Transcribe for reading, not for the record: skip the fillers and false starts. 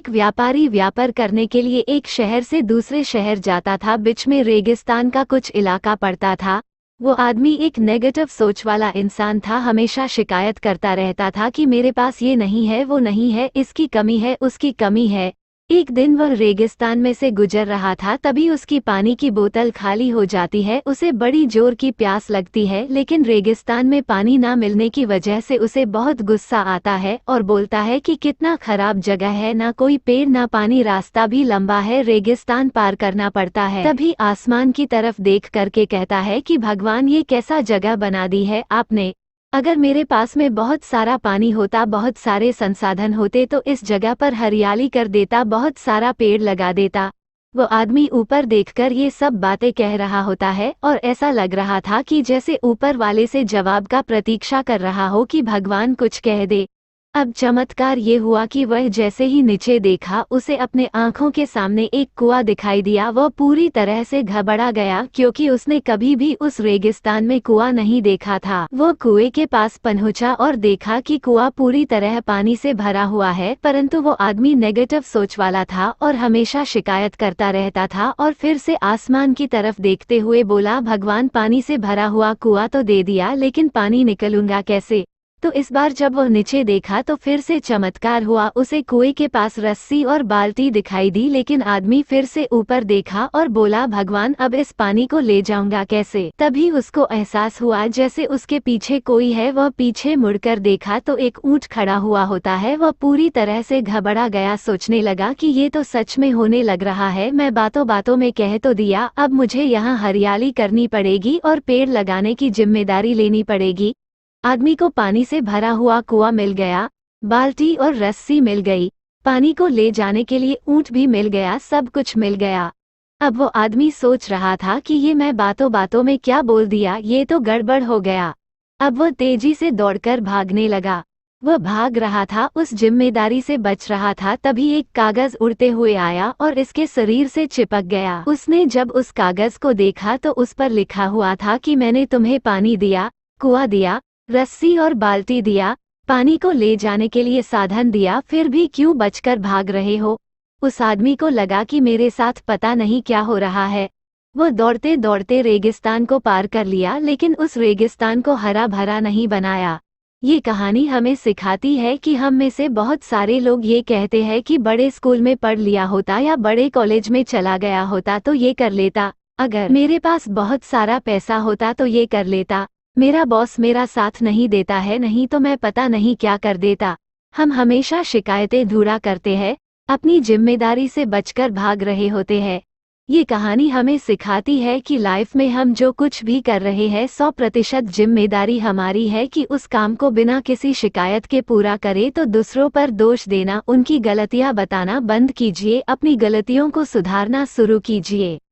एक व्यापारी व्यापार करने के लिए एक शहर से दूसरे शहर जाता था। बीच में रेगिस्तान का कुछ इलाका पड़ता था। वो आदमी एक नेगेटिव सोच वाला इंसान था, हमेशा शिकायत करता रहता था कि मेरे पास ये नहीं है, वो नहीं है, इसकी कमी है, उसकी कमी है। एक दिन वह रेगिस्तान में से गुजर रहा था, तभी उसकी पानी की बोतल खाली हो जाती है। उसे बड़ी जोर की प्यास लगती है, लेकिन रेगिस्तान में पानी ना मिलने की वजह से उसे बहुत गुस्सा आता है और बोलता है कि कितना खराब जगह है, ना कोई पेड़ ना पानी, रास्ता भी लंबा है, रेगिस्तान पार करना पड़ता है। तभी आसमान की तरफ देख करके कहता है कि भगवान, ये कैसा जगह बना दी है आपने। अगर मेरे पास में बहुत सारा पानी होता, बहुत सारे संसाधन होते तो इस जगह पर हरियाली कर देता, बहुत सारा पेड़ लगा देता। वो आदमी ऊपर देखकर ये सब बातें कह रहा होता है और ऐसा लग रहा था कि जैसे ऊपर वाले से जवाब का प्रतीक्षा कर रहा हो कि भगवान कुछ कह दे। अब चमत्कार ये हुआ कि वह जैसे ही नीचे देखा, उसे अपने आंखों के सामने एक कुआं दिखाई दिया। वह पूरी तरह से घबरा गया, क्योंकि उसने कभी भी उस रेगिस्तान में कुआं नहीं देखा था। वो कुएं के पास पहुंचा और देखा कि कुआं पूरी तरह पानी से भरा हुआ है, परंतु वो आदमी नेगेटिव सोच वाला था और हमेशा शिकायत करता रहता था। और फिर से आसमान की तरफ देखते हुए बोला, भगवान, पानी से भरा हुआ कुआं तो दे दिया, लेकिन पानी निकलूंगा कैसे। तो इस बार जब वह नीचे देखा तो फिर से चमत्कार हुआ। उसे कुएं के पास रस्सी और बाल्टी दिखाई दी, लेकिन आदमी फिर से ऊपर देखा और बोला, भगवान, अब इस पानी को ले जाऊंगा कैसे। तभी उसको एहसास हुआ जैसे उसके पीछे कोई है। वह पीछे मुड़कर देखा तो एक ऊंट खड़ा हुआ होता है। वह पूरी तरह से घबरा गया, सोचने लगा कि ये तो सच में होने लग रहा है। मैं बातों बातों में कह तो दिया, अब मुझे यहाँ हरियाली करनी पड़ेगी और पेड़ लगाने की जिम्मेदारी लेनी पड़ेगी। आदमी को पानी से भरा हुआ कुआं मिल गया, बाल्टी और रस्सी मिल गई, पानी को ले जाने के लिए ऊंट भी मिल गया, सब कुछ मिल गया। अब वो आदमी सोच रहा था कि ये मैं बातों बातों में क्या बोल दिया, ये तो गड़बड़ हो गया। अब वो तेजी से दौड़कर भागने लगा। वह भाग रहा था, उस जिम्मेदारी से बच रहा था। तभी एक कागज उड़ते हुए आया और इसके शरीर से चिपक गया। उसने जब उस कागज को देखा तो उस पर लिखा हुआ था कि मैंने तुम्हें पानी दिया, कुआं दिया, रस्सी और बाल्टी दिया, पानी को ले जाने के लिए साधन दिया, फिर भी क्यों बचकर भाग रहे हो। उस आदमी को लगा कि मेरे साथ पता नहीं क्या हो रहा है। वो दौड़ते दौड़ते रेगिस्तान को पार कर लिया, लेकिन उस रेगिस्तान को हरा भरा नहीं बनाया। ये कहानी हमें सिखाती है कि हम में से बहुत सारे लोग ये कहते हैं कि बड़े स्कूल में पढ़ लिया होता या बड़े कॉलेज में चला गया होता तो ये कर लेता, अगर मेरे पास बहुत सारा पैसा होता तो ये कर लेता, मेरा बॉस मेरा साथ नहीं देता है, नहीं तो मैं पता नहीं क्या कर देता। हम हमेशा शिकायतें ढूंढा करते हैं, अपनी जिम्मेदारी से बचकर भाग रहे होते हैं। ये कहानी हमें सिखाती है कि लाइफ में हम जो कुछ भी कर रहे हैं 100% जिम्मेदारी हमारी है कि उस काम को बिना किसी शिकायत के पूरा करें। तो दूसरों पर दोष देना, उनकी गलतियां बताना बंद कीजिए, अपनी गलतियों को सुधारना शुरू कीजिए।